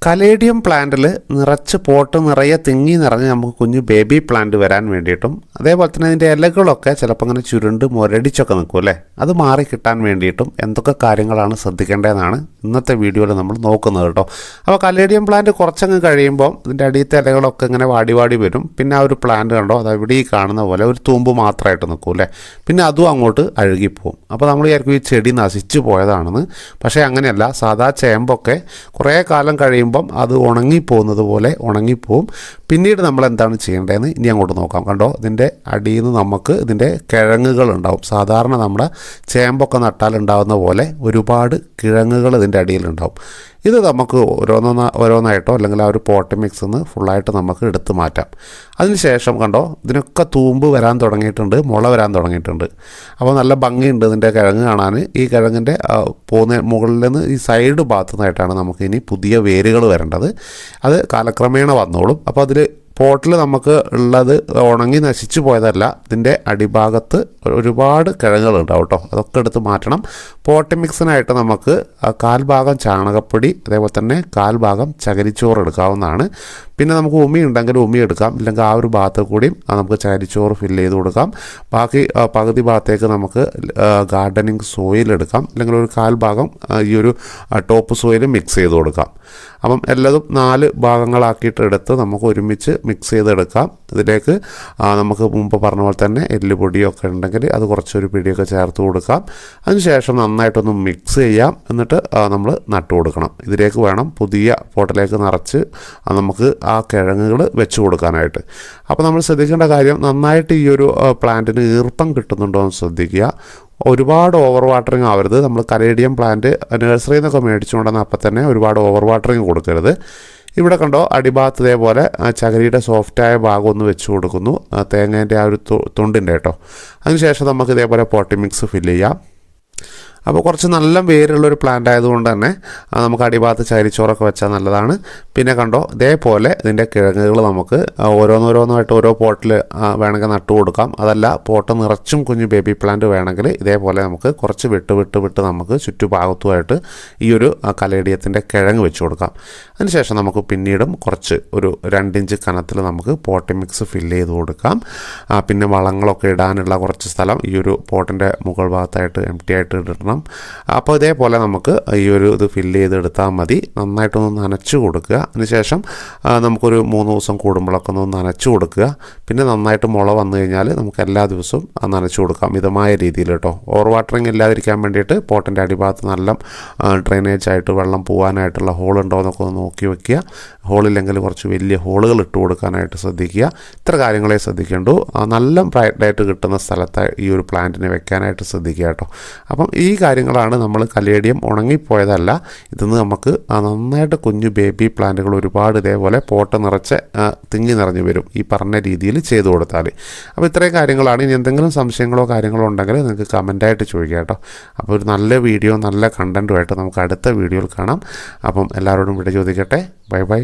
Caladium പ്ലാന്റിൽ നിറച്ച് pot നിറയെ തിങ്ങി നിറഞ്ഞ് നമുക്ക് കുഞ്ഞു ബേബി പ്ലാന്റ് വരാൻ വേണ്ടിയിട്ടും അതേപോലെ തന്നെ അതിൻ്റെ ഇലകളൊക്കെ ചിലപ്പോൾ അങ്ങനെ ചുരുണ്ട് മുരടിച്ചൊക്കെ നിൽക്കും അല്ലേ, അത് മാറി കിട്ടാൻ വേണ്ടിയിട്ടും എന്തൊക്കെ കാര്യങ്ങളാണ് ശ്രദ്ധിക്കേണ്ടതെന്നാണ് ഇന്നത്തെ വീഡിയോയിൽ നമ്മൾ നോക്കുന്നത് കേട്ടോ. അപ്പോൾ കലേഡിയം പ്ലാന്റ് കുറച്ചങ്ങ് കഴിയുമ്പോൾ ഇതിൻ്റെ അടിയത്തെ ഇലകളൊക്കെ ഇങ്ങനെ വാടി വാടി വരും. പിന്നെ ആ ഒരു പ്ലാന്റ് കണ്ടോ, അത് ഇവിടെ ഈ കാണുന്ന പോലെ ഒരു തൂമ്പ് മാത്രമായിട്ട് നിൽക്കും അല്ലേ. പിന്നെ അതും അങ്ങോട്ട് അഴുകിപ്പോവും. അപ്പോൾ നമ്മൾ വിചാരിക്കും ഈ ചെടി നശിച്ചു പോയതാണെന്ന്. പക്ഷേ അങ്ങനെയല്ല, സാധാ ചേമ്പൊക്കെ കുറേ കാലം കഴിയുമ്പോൾ അത് ഉണങ്ങിപ്പോകുന്നത് പോലെ ഉണങ്ങിപ്പോവും. പിന്നീട് നമ്മൾ എന്താണ് ചെയ്യേണ്ടതെന്ന് ഇനി അങ്ങോട്ട് നോക്കാം. കണ്ടോ, ഇതിൻ്റെ അടിയിൽ നിന്ന് നമുക്ക് ഇതിൻ്റെ കിഴങ്ങുകൾ ഉണ്ടാവും. സാധാരണ നമ്മുടെ ചേമ്പൊക്കെ നട്ടാൽ ഉണ്ടാകുന്ന പോലെ ഒരുപാട് കിഴങ്ങുകൾ ഇതിൻ്റെ അടിയിലുണ്ടാവും. ഇത് നമുക്ക് ഓരോന്നായിട്ടോ അല്ലെങ്കിൽ ആ ഒരു പോട്ട് മിക്സിൽ നിന്ന് ഫുള്ളായിട്ട് നമുക്ക് എടുത്ത് മാറ്റാം. അതിനുശേഷം കണ്ടോ, ഇതിനൊക്കെ തൂമ്പ് വരാൻ തുടങ്ങിയിട്ടുണ്ട്, മുള വരാൻ തുടങ്ങിയിട്ടുണ്ട്. അപ്പോൾ നല്ല ഭംഗിയുണ്ട് ഇതിൻ്റെ കിഴങ്ങ് കാണാൻ. ഈ കിഴങ്ങിൻ്റെ പോകുന്ന മുകളിൽ നിന്ന് ഈ സൈഡ് ഭാഗത്തു നിന്നായിട്ടാണ് നമുക്ക് ഇനി പുതിയ വേരുകൾ വരേണ്ടത്. അത് കാലക്രമേണ വന്നോളും. അപ്പോൾ അതിൽ പോട്ടിൽ നമുക്ക് ഉള്ളത് ഉണങ്ങി നശിച്ചു പോയതല്ല, ഇതിൻ്റെ അടിഭാഗത്ത് ഒരുപാട് കിഴങ്ങുകളുണ്ടാവും കേട്ടോ. അതൊക്കെ എടുത്ത് മാറ്റണം. പോട്ട് മിക്സിനായിട്ട് നമുക്ക് കാൽഭാഗം ചാണകപ്പൊടി, അതേപോലെ തന്നെ കാൽഭാഗം ചകിരിച്ചോറ് എടുക്കാവുന്നതാണ്. പിന്നെ നമുക്ക് ഉമി ഉണ്ടെങ്കിൽ ഉമി എടുക്കാം, ഇല്ലെങ്കിൽ ആ ഒരു ഭാഗത്ത് കൂടിയും നമുക്ക് ചകിരിച്ചോറ് ഫില്ല് ചെയ്ത് കൊടുക്കാം. ബാക്കി പകുതി ഭാഗത്തേക്ക് നമുക്ക് ഗാർഡനിങ് സോയിൽ എടുക്കാം, അല്ലെങ്കിൽ ഒരു കാൽഭാഗം ഈ ഒരു ടോപ്പ് സോയിൽ മിക്സ് ചെയ്ത് കൊടുക്കാം. അപ്പം എല്ലാതും 4 ഭാഗങ്ങളാക്കിയിട്ട് എടുത്ത് നമുക്ക് ഒരുമിച്ച് മിക്സ് ചെയ്തെടുക്കാം. ഇതിലേക്ക് നമുക്ക് മുമ്പ് പറഞ്ഞ പോലെ തന്നെ എല്ലുപൊടിയൊക്കെ ഉണ്ടെങ്കിൽ അത് കുറച്ചൊരു പിടിയൊക്കെ ചേർത്ത് കൊടുക്കാം. അതിനുശേഷം നന്നായിട്ടൊന്ന് മിക്സ് ചെയ്യാം. എന്നിട്ട് നമ്മൾ നട്ടു കൊടുക്കണം. ഇതിലേക്ക് വേണം പുതിയ പോട്ടിലേക്ക് നിറച്ച് നമുക്ക് ആ കിഴങ്ങുകൾ വെച്ച് കൊടുക്കാനായിട്ട്. അപ്പോൾ നമ്മൾ ശ്രദ്ധിക്കേണ്ട കാര്യം, നന്നായിട്ട് ഈ ഒരു പ്ലാന്റിന് ഈർപ്പം കിട്ടുന്നുണ്ടോ എന്ന് ശ്രദ്ധിക്കുക. ഒരുപാട് ഓവർ വാട്ടറിങ് ആവരുത്. നമ്മൾ കലേഡിയം പ്ലാന്റ് നഴ്സറിയിൽ നിന്നൊക്കെ മേടിച്ചുകൊണ്ടെന്ന് അപ്പം തന്നെ ഒരുപാട് ഓവർ വാട്ടറിങ് കൊടുക്കരുത്. ഇവിടെ കണ്ടോ, അടിഭാഗത്ത് ഇതേപോലെ ചകിരിയുടെ സോഫ്റ്റായ ഭാഗം ഒന്ന് വെച്ച് കൊടുക്കുന്നു, തേങ്ങേൻ്റെ ആ ഒരു തൊണ്ടിൻ്റെ കേട്ടോ. അതിനുശേഷം നമുക്ക് ഇതേപോലെ പോട്ടി മിക്സ് ഫില്ല് ചെയ്യാം. അപ്പോൾ കുറച്ച് നല്ല വേരുള്ളൊരു പ്ലാന്റ് ആയതുകൊണ്ട് തന്നെ നമുക്ക് അടിഭാഗത്ത് ചകിരിച്ചോറൊക്കെ വെച്ചാൽ നല്ലതാണ്. പിന്നെ കണ്ടോ, ഇതേപോലെ ഇതിൻ്റെ കിഴങ്ങുകൾ നമുക്ക് ഓരോന്നോരോന്നായിട്ട് ഓരോ പോട്ടിൽ വേണമെങ്കിൽ നട്ടു കൊടുക്കാം. അതല്ല, പോട്ട് നിറച്ചും കുഞ്ഞു ബേബി പ്ലാന്റ് വേണമെങ്കിൽ ഇതേപോലെ നമുക്ക് കുറച്ച് വിട്ട് നമുക്ക് ചുറ്റുഭാഗത്തുമായിട്ട് ഈ ഒരു കലേഡിയത്തിൻ്റെ കിഴങ്ങ് വെച്ച് കൊടുക്കാം. അതിനുശേഷം നമുക്ക് പിന്നീടും കുറച്ച് ഒരു 2 ഇഞ്ച് കനത്തിൽ നമുക്ക് പോട്ട് മിക്സ് ഫില്ല് ചെയ്ത് കൊടുക്കാം. പിന്നെ വളങ്ങളൊക്കെ ഇടാനുള്ള കുറച്ച് സ്ഥലം ഈ ഒരു പോട്ടിൻ്റെ മുകൾ ഭാഗത്തായിട്ട് എംപ്റ്റി ആയിട്ട് ഇടണം. അപ്പോൾ ഇതേപോലെ നമുക്ക് ഈ ഒരു ഇത് ഫില്ല് ചെയ്തെടുത്താൽ മതി. നന്നായിട്ടൊന്ന് നനച്ച് കൊടുക്കുക. അതിനുശേഷം നമുക്കൊരു 3 ദിവസം കൂടുമ്പോഴൊക്കെ ഒന്ന് നനച്ച് കൊടുക്കുക. പിന്നെ നന്നായിട്ട് മുള വന്നു കഴിഞ്ഞാൽ നമുക്ക് എല്ലാ ദിവസവും നനച്ച് കൊടുക്കാം, മിതമായ രീതിയിൽ കേട്ടോ. ഓവർ വാട്ടറിങ് ഇല്ലാതിരിക്കാൻ വേണ്ടിയിട്ട് പോട്ടിൻ്റെ അടിഭാഗത്ത് നല്ല ഡ്രെയിനേജ് ആയിട്ട് വെള്ളം പോകാനായിട്ടുള്ള ഹോൾ ഉണ്ടോ എന്നൊക്കെ ഒന്ന് നോക്കി വയ്ക്കുക. ഹോളില്ലെങ്കിൽ കുറച്ച് വലിയ ഹോളുകൾ ഇട്ട് കൊടുക്കാനായിട്ട് ശ്രദ്ധിക്കുക. ഇത്ര കാര്യങ്ങളെ ശ്രദ്ധിക്കേണ്ടു. നല്ല ബ്രൈറ്റായിട്ട് കിട്ടുന്ന സ്ഥലത്ത് ഈ ഒരു പ്ലാന്റിനെ വെക്കാനായിട്ട് ശ്രദ്ധിക്കുക കേട്ടോ. അപ്പം ഈ കാര്യങ്ങളാണ് നമ്മൾ കലേഡിയം ഉണങ്ങിപ്പോയതല്ല, ഇതെന്ന് നമുക്ക് നന്നായിട്ട് കുഞ്ഞു ബേബി പ്ലാന്റുകൾ ഒരുപാട് ഇതേപോലെ പോട്ട് നിറച്ച് തിങ്ങി നിറഞ്ഞു വരും ഈ പറഞ്ഞ രീതിയിൽ ചെയ്തു കൊടുത്താൽ. അപ്പോൾ ഇത്രയും കാര്യങ്ങളാണ്. ഇനി എന്തെങ്കിലും സംശയങ്ങളോ കാര്യങ്ങളോ ഉണ്ടെങ്കിൽ നിങ്ങൾക്ക് കമൻറ്റായിട്ട് ചോദിക്കാം കേട്ടോ. അപ്പോൾ ഒരു നല്ല വീഡിയോ നല്ല കണ്ടൻറ്റുമായിട്ട് നമുക്ക് അടുത്ത വീഡിയോയിൽ കാണാം. അപ്പം എല്ലാവരോടും ഇവിടെ ചോദിക്കട്ടെ. Bye bye.